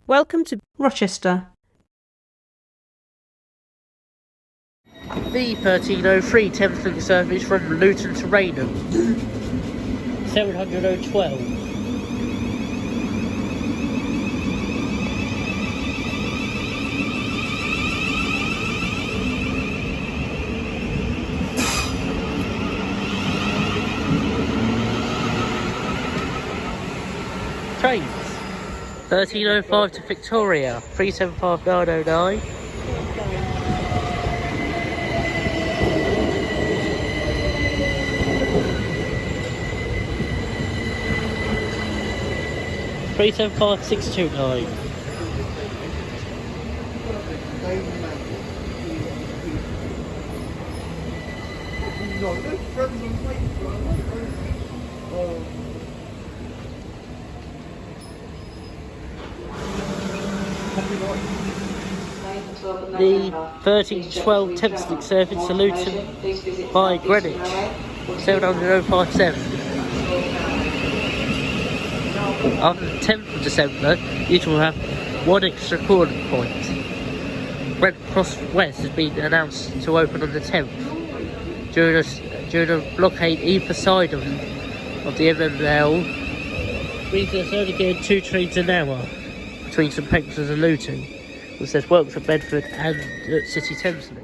Welcome to Rochester. The 1303 Thameslink service from Luton to Raynham. 712. Trains. 1305 to Victoria. 375909. Three seven five 629. The 1312 Thameslink service to Luton by Greenwich. 70057. After the 10th of December, Luton will have one extra corner point. Red Cross West has been announced to open on the 10th during a blockade either side of the MML. Means there's only getting 2 trains an hour between St Pancras and Luton, which says work for Bedford and City Thameslink.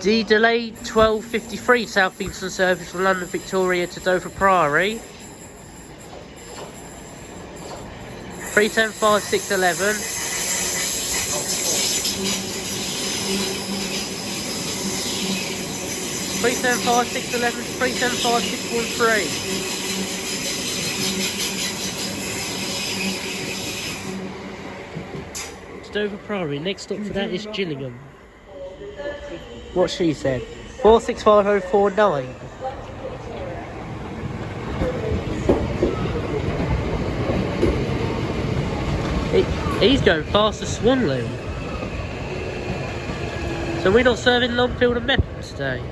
The delayed 1253 South Eastern service from London Victoria to Dover Priory. 375 611. 375 611, 375 613. Dover Priory. Next stop for that is Gillingham. What she said. 465049. He's going past the Swanley. So we're not serving Longfield and Methven today.